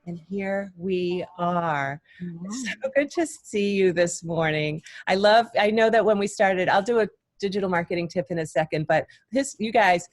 And here we are. Wow. So good to see you this morning. I know that when we started, I'll do a digital marketing tip in a second, but you guys,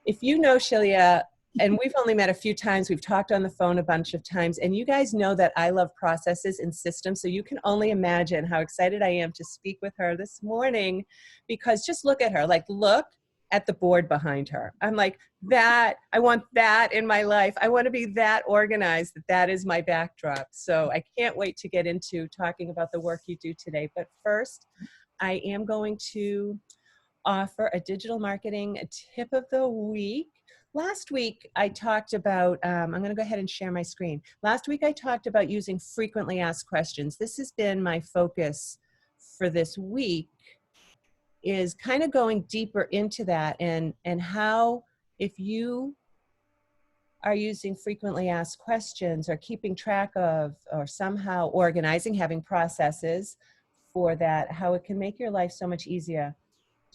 if you know Shelia, and we've only met a few times, we've talked on the phone a bunch of times, and you guys know that I love processes and systems, so you can only imagine how excited I am to speak with her this morning, because just look at her, like look at the board behind her. I'm like, I want that in my life. I want to be that organized, that is my backdrop. So I can't wait to get into talking about the work you do today. But first, I am going to offer a digital marketing tip of the week. Last week, I talked about, I'm going to go ahead and share my screen. Last week, I talked about using frequently asked questions. This has been my focus for this week, is kind of going deeper into that and how, if you are using frequently asked questions or keeping track of or somehow organizing, having processes for that, how it can make your life so much easier.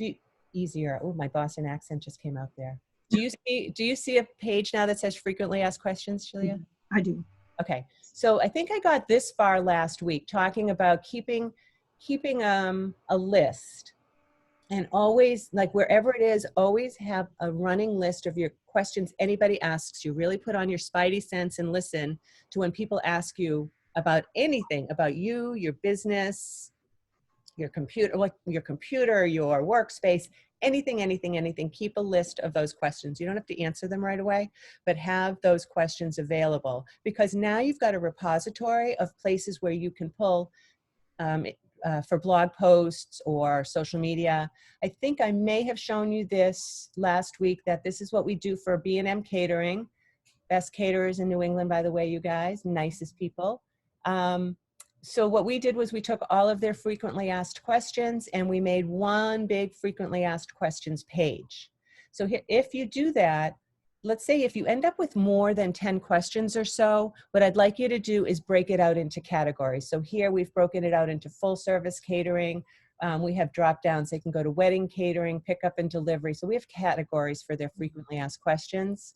Oh, my Boston accent just came out there. Do you see a page now that says frequently asked questions, Shelia? I do. Okay. So I think I got this far last week talking about keeping a list. And always, like wherever it is, always have a running list of your questions anybody asks you. Really put on your spidey sense and listen to when people ask you about anything, about you, your business, your computer, your workspace, anything. Keep a list of those questions. You don't have to answer them right away, but have those questions available, because now you've got a repository of places where you can pull for blog posts or social media. I think I may have shown you this last week, that this is what we do for B&M Catering. Best caterers in New England, by the way, you guys, nicest people. So what we did was we took all of their frequently asked questions and we made one big frequently asked questions page. So if you do that, let's say if you end up with more than 10 questions or so, what I'd like you to do is break it out into categories. So here we've broken it out into full service catering. We have drop downs. They can go to wedding catering, pickup and delivery. So we have categories for their frequently asked questions.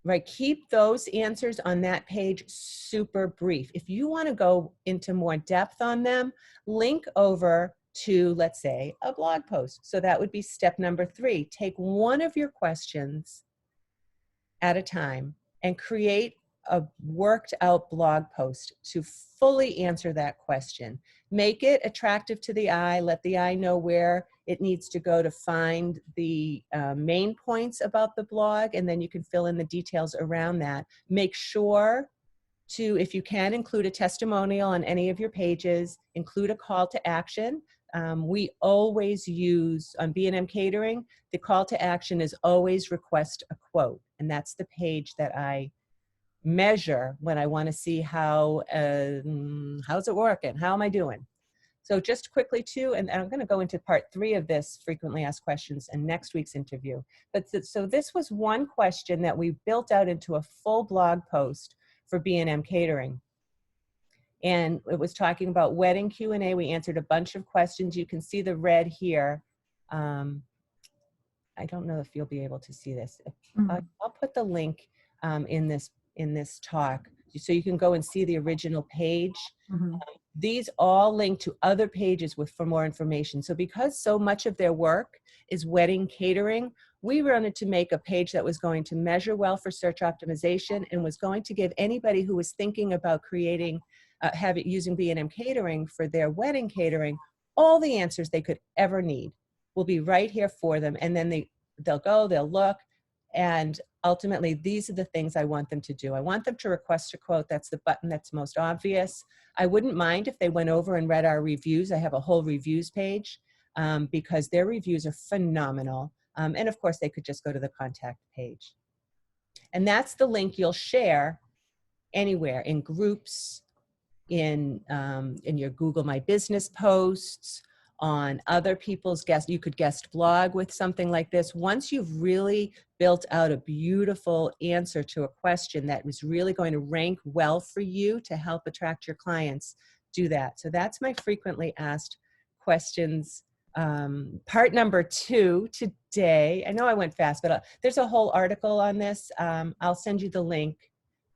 Right, keep those answers on that page super brief. If you want to go into more depth on them, link over to, let's say, a blog post. So that would be step number 3. Take one of your questions at a time and create a worked out blog post to fully answer that question. Make it attractive to the eye. Let the eye know where it needs to go to find the main points about the blog, and then you can fill in the details around that. Make sure to, if you can, include a testimonial on any of your pages, include a call to action. We always use, on B&M Catering, the call to action is always request a quote. And that's the page that I measure when I want to see how's it working? How am I doing? So just quickly too, and I'm going to go into part 3 of this frequently asked questions in next week's interview. But so this was one question that we built out into a full blog post for B&M Catering. And it was talking about wedding Q&A. We answered a bunch of questions. You can see the red here. I don't know if you'll be able to see this. I'll put the link in this talk so you can go and see the original page. These all link to other pages for more information. So because so much of their work is wedding catering, we wanted to make a page that was going to measure well for search optimization and was going to give anybody who was thinking about creating, using B&M Catering for their wedding catering, all the answers they could ever need will be right here for them. And then they'll go, they'll look, and ultimately, these are the things I want them to do. I want them to request a quote. That's the button that's most obvious. I wouldn't mind if they went over and read our reviews. I have a whole reviews page because their reviews are phenomenal. And of course, they could just go to the contact page. And that's the link you'll share anywhere, in groups, in your Google My Business posts, on other people's guests. You could guest blog with something like this. Once you've really built out a beautiful answer to a question that was really going to rank well for you to help attract your clients, do that. So that's my frequently asked questions Part number 2 today. I know I went fast, but there's a whole article on this. I'll send you the link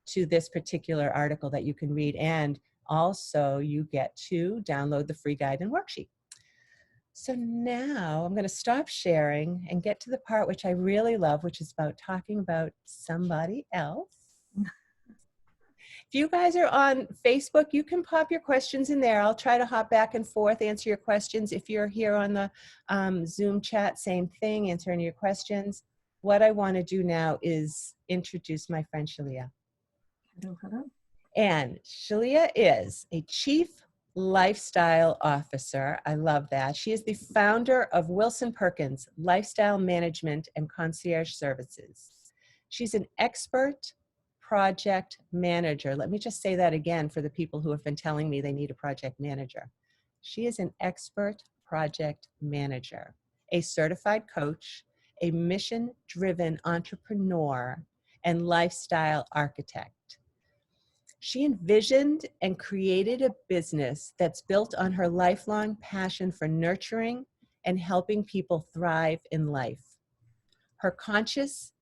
to this particular article that you can read, and also you get to download the free guide and worksheet. So now I'm going to stop sharing and get to the part which I really love, which is about talking about somebody else. If you guys are on Facebook, you can pop your questions in there. I'll try to hop back and forth, answer your questions. If you're here on the Zoom chat, same thing, answering your questions. What I want to do now is introduce my friend Shelia. Hello, hello. And Shelia is a Chief Lifestyle Officer. I love that. She is the founder of Wilson Perkins Lifestyle Management and Concierge Services. She's an expert project manager. Let me just say that again for the people who have been telling me they need a project manager. She is an expert project manager, a certified coach, a mission-driven entrepreneur, and lifestyle architect. She envisioned and created a business that's built on her lifelong passion for nurturing and helping people thrive in life. Her conscious,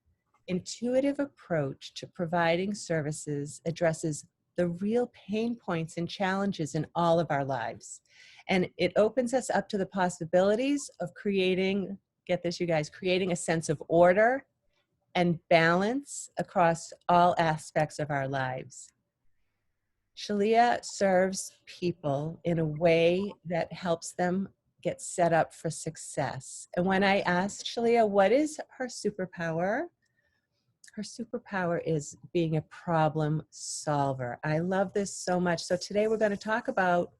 intuitive approach to providing services addresses the real pain points and challenges in all of our lives. And it opens us up to the possibilities of creating, get this you guys, creating a sense of order and balance across all aspects of our lives. Shelia serves people in a way that helps them get set up for success. And when I asked Shelia, what is her superpower? Her superpower is being a problem solver. I love this so much. So today we're going to talk about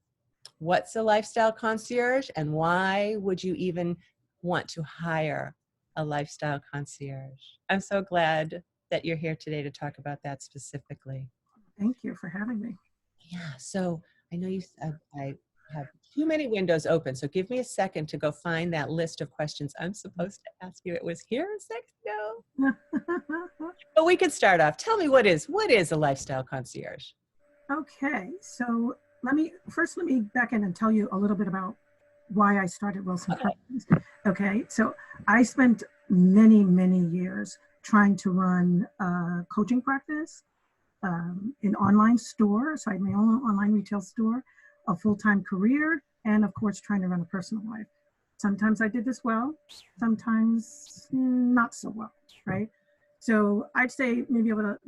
what's a lifestyle concierge and why would you even want to hire a lifestyle concierge? I'm so glad that you're here today to talk about that specifically. Thank you for having me. Yeah, so I know I have too many windows open, so give me a second to go find that list of questions I'm supposed to ask you. It was here a second ago. But we could start off. Tell me what is a lifestyle concierge? Okay, so let me back in and tell you a little bit about why I started Wilson Perkins. Okay, so I spent many, many years trying to run a coaching practice, an online store, so I had my own online retail store, a full-time career, and of course trying to run a personal life. Sometimes I did this well, sometimes not so well, right? So I'd say maybe over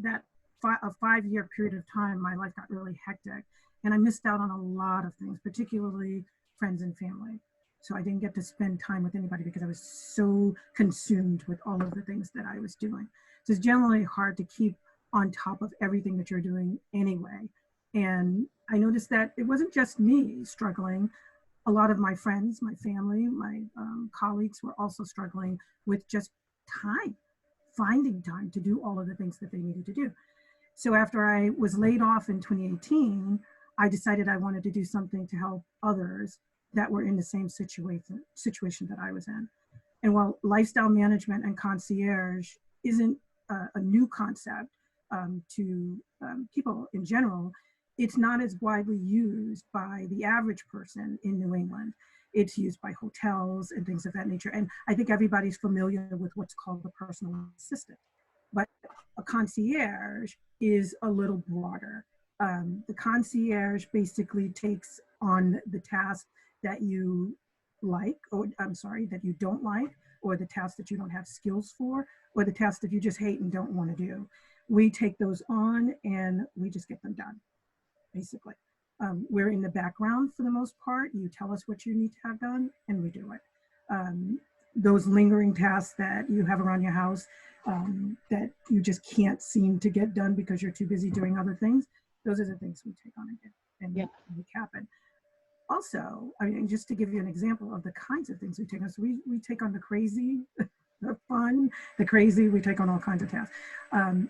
a 5-year period of time, my life got really hectic, and I missed out on a lot of things, particularly friends and family. So I didn't get to spend time with anybody because I was so consumed with all of the things that I was doing. So it's generally hard to keep on top of everything that you're doing anyway. And I noticed that it wasn't just me struggling. A lot of my friends, my family, my colleagues were also struggling with just time, finding time to do all of the things that they needed to do. So after I was laid off in 2018, I decided I wanted to do something to help others that were in the same situation that I was in. And while lifestyle management and concierge isn't a new concept to people in general, it's not as widely used by the average person in New England. It's used by hotels and things of that nature. And I think everybody's familiar with what's called the personal assistant. But a concierge is a little broader. The concierge basically takes on the task that you like, or that you don't like, or the tasks that you don't have skills for, or the tasks that you just hate and don't want to do. We take those on and we just get them done, basically. We're in the background for the most part. You tell us what you need to have done and we do it. Those lingering tasks that you have around your house that you just can't seem to get done because you're too busy doing other things, those are the things we take on and make happen. Also, I mean, just to give you an example of the kinds of things we take on, so we take on the crazy, the fun, the crazy, we take on all kinds of tasks.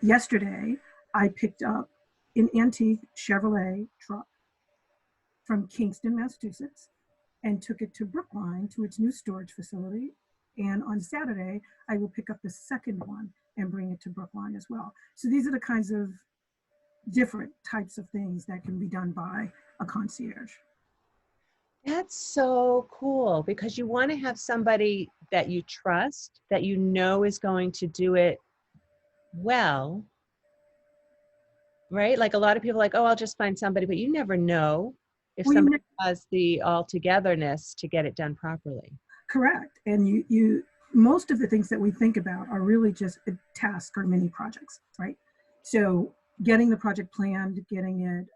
Yesterday, I picked up an antique Chevrolet truck from Kingston, Massachusetts, and took it to Brookline to its new storage facility. And on Saturday, I will pick up the second one and bring it to Brookline as well. So these are the kinds of different types of things that can be done by a concierge. That's so cool because you want to have somebody that you trust, that you know is going to do it well, right? Like a lot of people are like, oh, I'll just find somebody, but you never know if Well, somebody has the all-togetherness to get it done properly. correct. And most of the things that we think about are really just a task or mini projects, right? So getting the project planned, getting it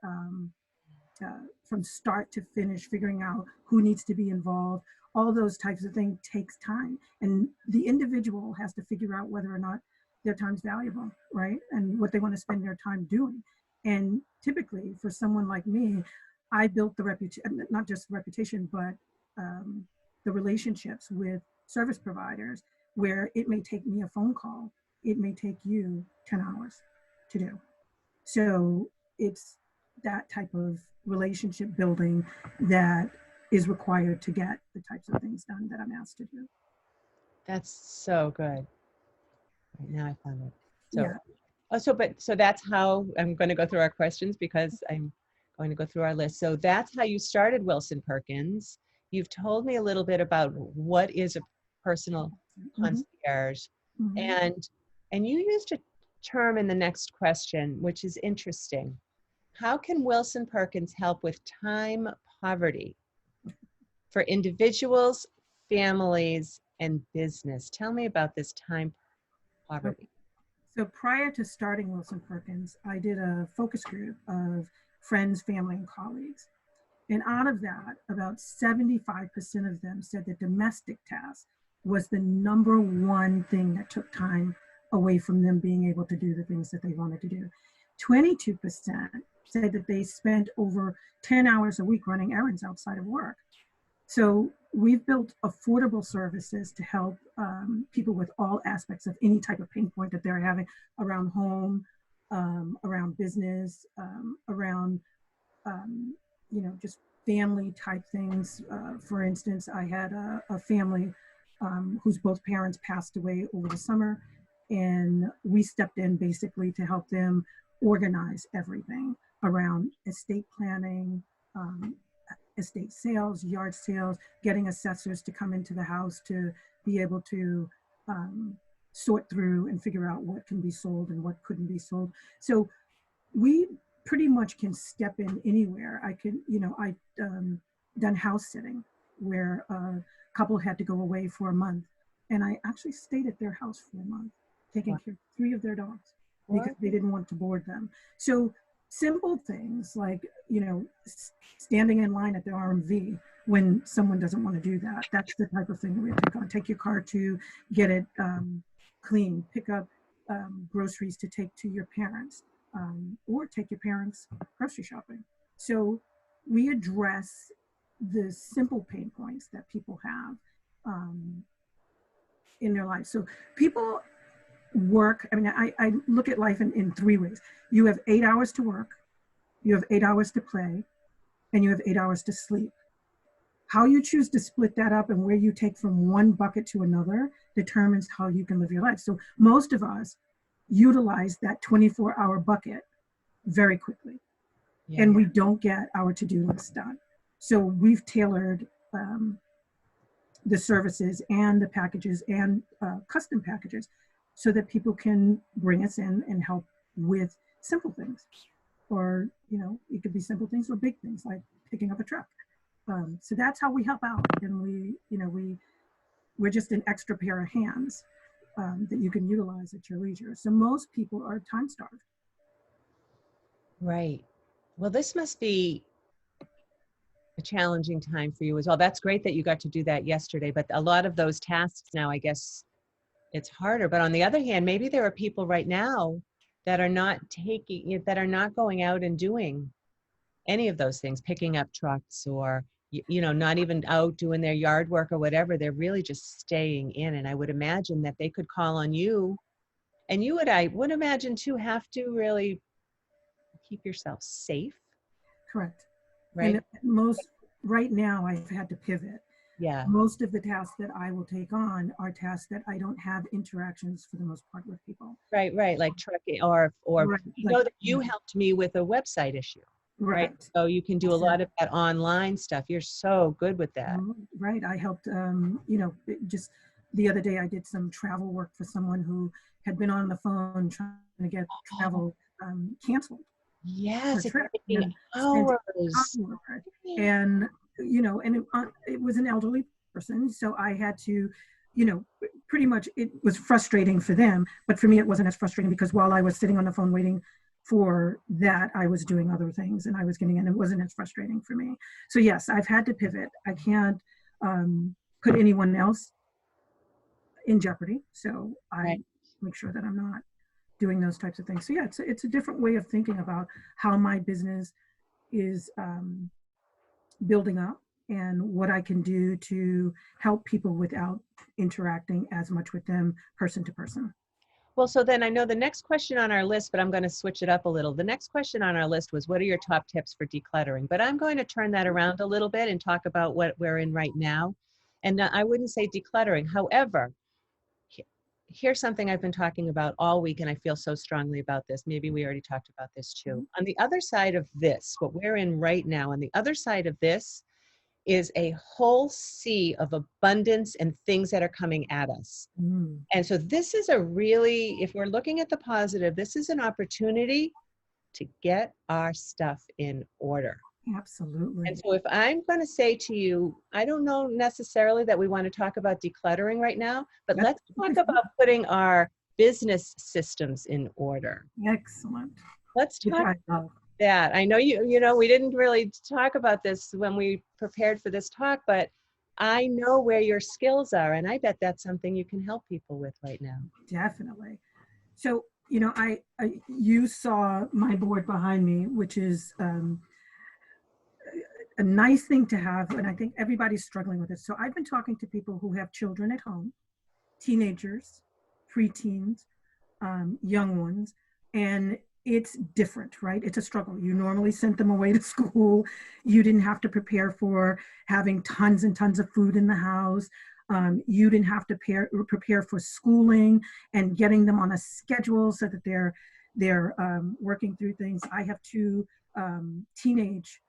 from start to finish, figuring out who needs to be involved, all those types of things takes time. And the individual has to figure out whether or not their time's valuable, right? And what they want to spend their time doing. And typically for someone like me, I built the reputation, not just reputation, but the relationships with service providers where it may take me a phone call, it may take you 10 hours to do. So it's that type of relationship building that is required to get the types of things done that I'm asked to do. That's so good. Right now I found it. So, Yeah. so that's how I'm going to go through our questions because I'm going to go through our list. So that's how you started Wilson Perkins. You've told me a little bit about what is a personal Mm-hmm. concierge, Mm-hmm. and you used a term in the next question, which is interesting. How can Wilson Perkins help with time poverty for individuals, families, and business? Tell me about this time poverty. So prior to starting Wilson Perkins, I did a focus group of friends, family, and colleagues. And out of that, about 75% of them said that domestic tasks was the number one thing that took time away from them being able to do the things that they wanted to do. 22% said that they spent over 10 hours a week running errands outside of work. So we've built affordable services to help people with all aspects of any type of pain point that they're having around home, around business, around just family type things. For instance, I had a family whose both parents passed away over the summer, and we stepped in basically to help them organize everything around estate planning, estate sales, yard sales, getting assessors to come into the house to be able to sort through and figure out what can be sold and what couldn't be sold. So we pretty much can step in anywhere. I've done house sitting where a couple had to go away for a month, and I actually stayed at their house for a month, taking care of 3 of their dogs because they didn't want to board them. So simple things like, standing in line at the RMV when someone doesn't want to do that. That's the type of thing that we take on. Take your car to get it clean, pick up groceries to take to your parents. Or take your parents grocery shopping. So we address the simple pain points that people have in their life. So people work, I look at life in 3 ways. You have 8 hours to work, you have 8 hours to play, and you have 8 hours to sleep. How you choose to split that up and where you take from one bucket to another determines how you can live your life. So most of us utilize that 24-hour bucket very quickly, and we don't get our to-do list done. So we've tailored the services and the packages and custom packages so that people can bring us in and help with simple things, or it could be simple things or big things like picking up a truck. So that's how we help out, and we're just an extra pair of hands that you can utilize at your leisure. So most people are time starved. Right. Well, this must be a challenging time for you as well. That's great that you got to do that yesterday, but a lot of those tasks now, I guess it's harder. But on the other hand, maybe there are people right now that are not going out and doing any of those things, picking up trucks or, not even out doing their yard work or whatever. They're really just staying in. And I would imagine that they could call on you, and I would imagine too, have to really keep yourself safe. Correct. Right. And right now I've had to pivot. Yeah. Most of the tasks that I will take on are tasks that I don't have interactions for the most part with people. Right. Like trucking or Right. that you helped me with a website issue. right? So you can do a lot of that online stuff. You're so good with that. Right. I helped, just the other day I did some travel work for someone who had been on the phone trying to get travel canceled. Yes, it's Trip taking and spent hours. hours. And, and it was an elderly person. So I had to, pretty much it was frustrating for them. But for me, it wasn't as frustrating because while I was sitting on the phone waiting for that, I was doing other things and I was getting in. It wasn't as frustrating for me. So yes, I've had to pivot. I can't put anyone else in jeopardy. So I make sure that I'm not doing those types of things. So yeah, it's a different way of thinking about how my business is building up and what I can do to help people without interacting as much with them person to person. Well, so then I know the next question on our list, but I'm going to switch it up a little. The next question on our list was, what are your top tips for decluttering? But I'm going to turn that around a little bit and talk about what we're in right now. And I wouldn't say decluttering. However, here's something I've been talking about all week, and I feel so strongly about this. Maybe we already talked about this too. On the other side of this, what we're in right now, on the other side of this is a whole sea of abundance and things that are coming at us. And so this is a really, if we're looking at the positive, this is an opportunity to get our stuff in order. Absolutely. And so if I'm going to say to you, I don't know necessarily that we want to talk about decluttering right now, but let's talk about putting our business systems in order. Excellent. Let's talk about that. I know we didn't really talk about this when we prepared for this talk, but I know where your skills are, and I bet that's something you can help people with right now. Definitely. So, you saw my board behind me, which is a nice thing to have, and I think everybody's struggling with it. So I've been talking to people who have children at home, teenagers, preteens, young ones, and it's different, right? It's a struggle. You normally sent them away to school. You didn't have to prepare for having tons and tons of food in the house. You didn't have to prepare for schooling and getting them on a schedule so that they're working through things. I have two teenage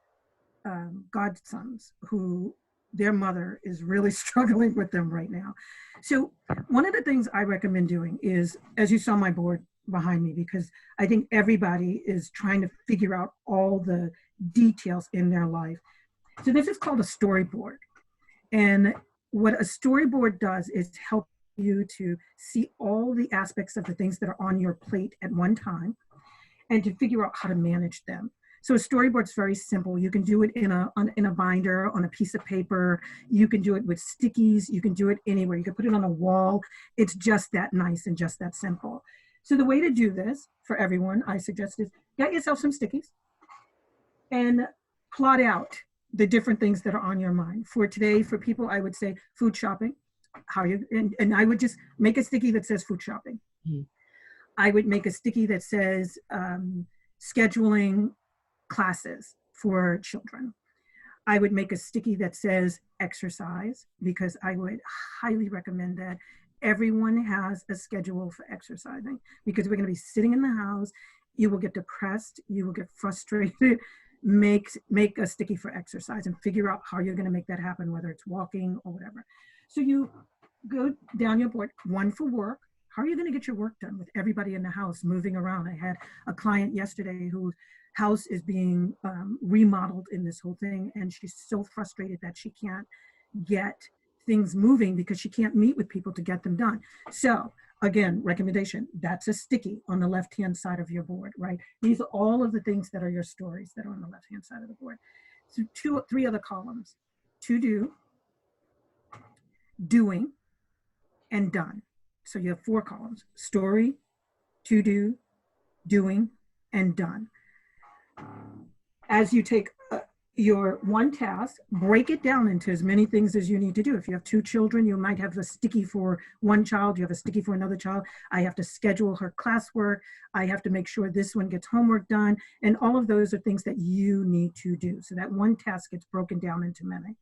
godsons who their mother is really struggling with them right now. So one of the things I recommend doing is, as you saw my board behind me, because I think everybody is trying to figure out all the details in their life. So this is called a storyboard. And what a storyboard does is help you to see all the aspects of the things that are on your plate at one time and to figure out how to manage them. So a storyboard's very simple. You can do it in a binder, on a piece of paper. You can do it with stickies. You can do it anywhere. You can put it on a wall. It's just that nice and just that simple. So the way to do this for everyone, I suggest, is get yourself some stickies and plot out the different things that are on your mind. For today, for people, I would say food shopping. And I would just make a sticky that says food shopping. Mm-hmm. I would make a sticky that says scheduling classes for children. I would make a sticky that says exercise, because I would highly recommend that everyone has a schedule for exercising, because we're going to be sitting in the house. You will get depressed. You will get frustrated. Make a sticky for exercise and figure out how you're going to make that happen, whether it's walking or whatever. So you go down your board, one for work. How are you going to get your work done with everybody in the house moving around? I had a client yesterday whose house is being remodeled in this whole thing, and she's so frustrated that she can't get things moving because she can't meet with people to get them done. So again, recommendation, that's a sticky on the left-hand side of your board, right? These are all of the things that are your stories that are on the left-hand side of the board. So three other columns: to do, doing, and done. So you have 4 columns: story, to do, doing, and done. As you take your one task, break it down into as many things as you need to do. If you have 2 children, you might have a sticky for one child, you have a sticky for another child. I have to schedule her classwork. I have to make sure this one gets homework done. And all of those are things that you need to do. So that one task gets broken down into many.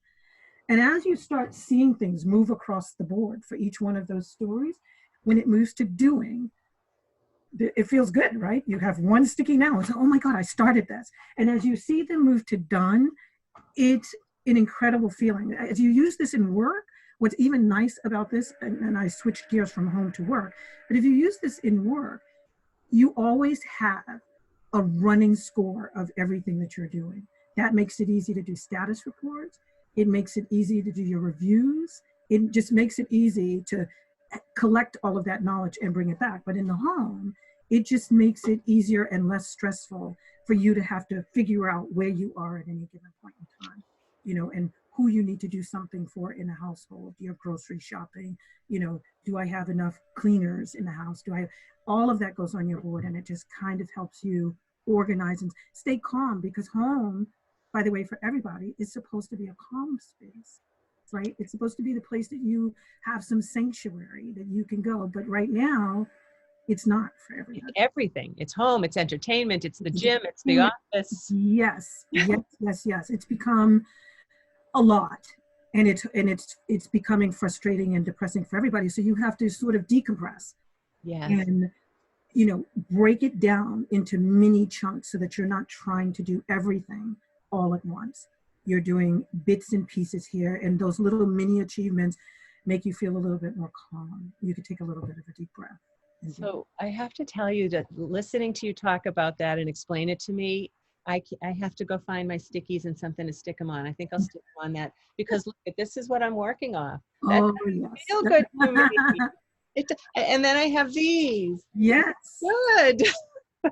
And as you start seeing things move across the board for each one of those stories, when it moves to doing, it feels good, right? You have one sticky now. It's like, oh my God, I started this. And as you see them move to done, it's an incredible feeling. As you use this in work, what's even nice about this, and I switched gears from home to work, but if you use this in work, you always have a running score of everything that you're doing. That makes it easy to do status reports. It makes it easy to do your reviews. It just makes it easy to collect all of that knowledge and bring it back. But in the home, it just makes it easier and less stressful for you to have to figure out where you are at any given point in time, and who you need to do something for in a household, your grocery shopping, do I have enough cleaners in the house? All of that goes on your board, and it just kind of helps you organize and stay calm, because home, by the way, for everybody, is supposed to be a calm space, right? It's supposed to be the place that you have some sanctuary that you can go. But right now, it's not for everybody. Everything. It's home, it's entertainment, it's the gym, it's the office. Yes. It's become a lot. And it's becoming frustrating and depressing for everybody. So you have to sort of decompress. Yes. And break it down into mini chunks so that you're not trying to do everything all at once. You're doing bits and pieces here, and those little mini achievements make you feel a little bit more calm. You could take a little bit of a deep breath. So I have to tell you that listening to you talk about that and explain it to me, I have to go find my stickies and something to stick them on. I think I'll stick them on that, because look, this is what I'm working off. That yes. feel good to me. And then I have these. Yes. Good.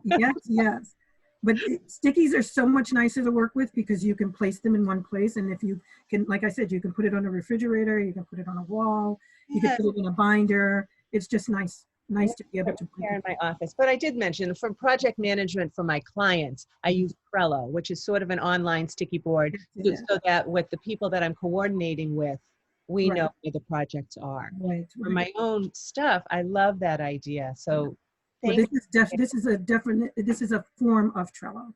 Yes. But stickies are so much nicer to work with because you can place them in one place. And if you can, like I said, you can put it on a refrigerator, you can put it on a wall, you can put it in a binder. It's just nice to be able to put here in my office. But I did mention, for project management for my clients, I use Trello, which is sort of an online sticky board, so that with the people that I'm coordinating with, we know where the projects are. Right. For my own stuff, I love that idea. So well, this is a form of Trello.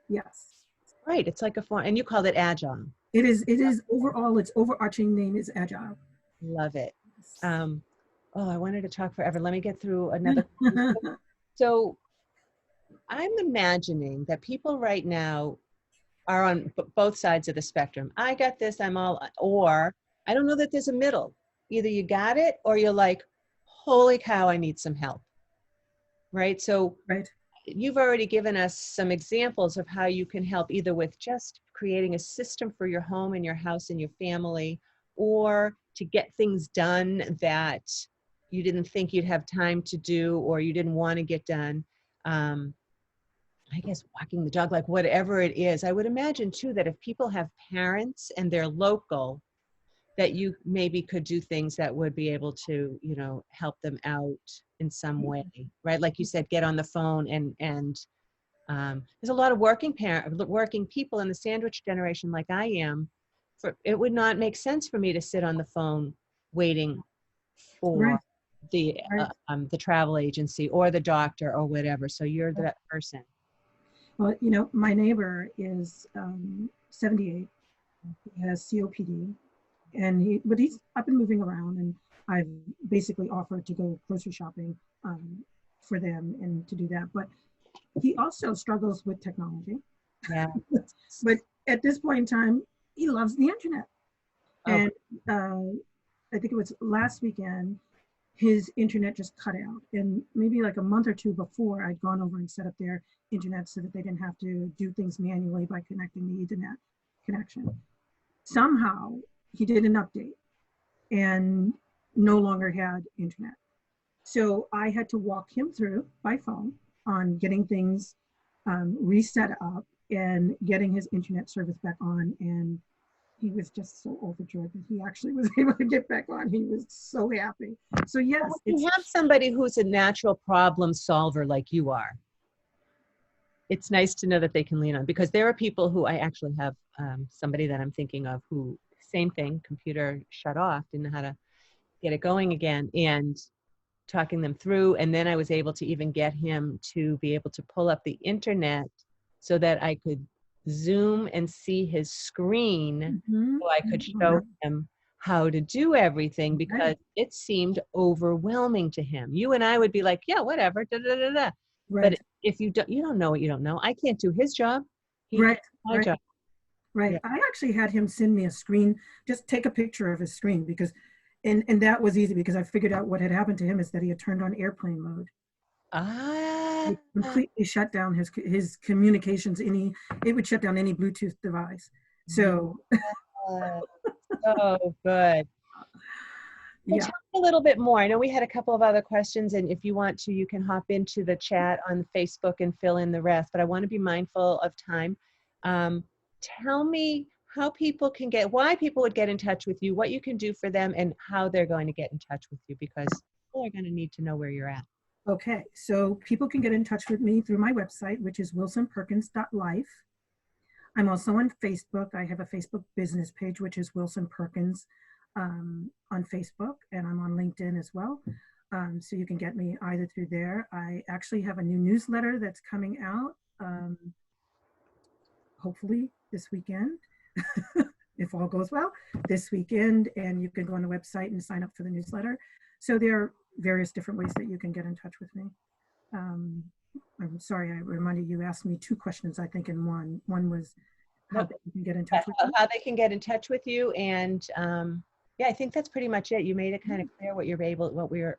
Yes. Right. It's like a form, and you called it Agile. It is overall, its overarching name is Agile. Love it. I wanted to talk forever. Let me get through another. So I'm imagining that people right now are on both sides of the spectrum. I got this, or I don't know that there's a middle. Either you got it or you're like, holy cow, I need some help. Right? So you've already given us some examples of how you can help, either with just creating a system for your home and your house and your family, or to get things done that you didn't think you'd have time to do, or you didn't want to get done. I guess walking the dog, like whatever it is. I would imagine too that if people have parents and they're local, that you maybe could do things that would be able to, help them out in some way, right? Like you said, get on the phone and there's a lot of working people in the sandwich generation, like I am. It would not make sense for me to sit on the phone waiting for the travel agency or the doctor or whatever. So you're that person. Well, my neighbor is 78. He has COPD. But he's up and moving around, and I've basically offered to go grocery shopping for them and to do that. But he also struggles with technology. Yeah. But at this point in time, he loves the internet. Oh. And I think it was last weekend, his internet just cut out. And maybe like a month or two before, I'd gone over and set up their internet so that they didn't have to do things manually by connecting the internet connection. Somehow, he did an update and no longer had internet. So I had to walk him through by phone on getting things reset up and getting his internet service back on. And he was just so overjoyed that he actually was able to get back on. He was so happy. So yes. You have somebody who's a natural problem solver like you are. It's nice to know that they can lean on, because there are people who I actually have somebody that I'm thinking of who, same thing, computer shut off, didn't know how to get it going again, and talking them through. And then I was able to even get him to be able to pull up the internet so that I could Zoom and see his screen, so I could show him how to do everything because it seemed overwhelming to him. You and I would be like, yeah, whatever, da, da, da, da. Right. But if you don't know what you don't know. I can't do his job. He Right. can't do my Right. job. Right. Yeah. I actually had him send me a screen, just take a picture of his screen because, and that was easy because I figured out what had happened to him is that he had turned on airplane mode. Ah. It completely shut down his communications. It would shut down any Bluetooth device. So So good. So yeah. tell me a little bit more. I know we had a couple of other questions, and if you want to, you can hop into the chat on Facebook and fill in the rest, but I want to be mindful of time. Tell me how people can why people would get in touch with you, what you can do for them, and how they're going to get in touch with you, because people are going to need to know where you're at. Okay, so people can get in touch with me through my website, which is WilsonPerkins.life. I'm also on Facebook. I have a Facebook business page, which is Wilson Perkins on Facebook, and I'm on LinkedIn as well. So you can get me either through there. I actually have a new newsletter that's coming out, hopefully this weekend, if all goes well, this weekend, and you can go on the website and sign up for the newsletter. So there are various different ways that you can get in touch with me. I'm sorry, I reminded you asked me two questions, I think, in one. One was how they can get in touch with you. How they can get in touch with you, and yeah, I think that's pretty much it. You made it kind of clear what we are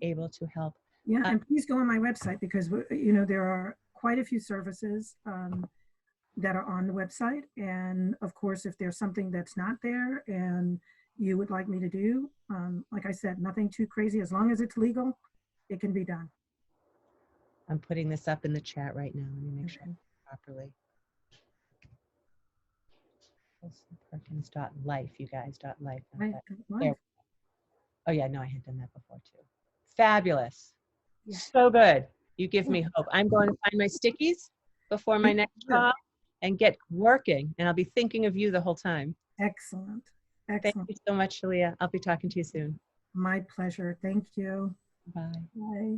able to help. Yeah, and please go on my website because there are quite a few services that are on the website, and of course, if there's something that's not there and you would like me to do, like I said, nothing too crazy. As long as it's legal, it can be done. I'm putting this up in the chat right now. Let me make sure I properly. WilsonPerkins.life, you guys, .life. Right. There. Oh yeah, no, I had done that before too. Fabulous. Yeah. So good. You give me hope. I'm going to find my stickies before my next call and get working, and I'll be thinking of you the whole time. Excellent. Thank you so much, Shelia. I'll be talking to you soon. My pleasure. Thank you. Bye. Bye.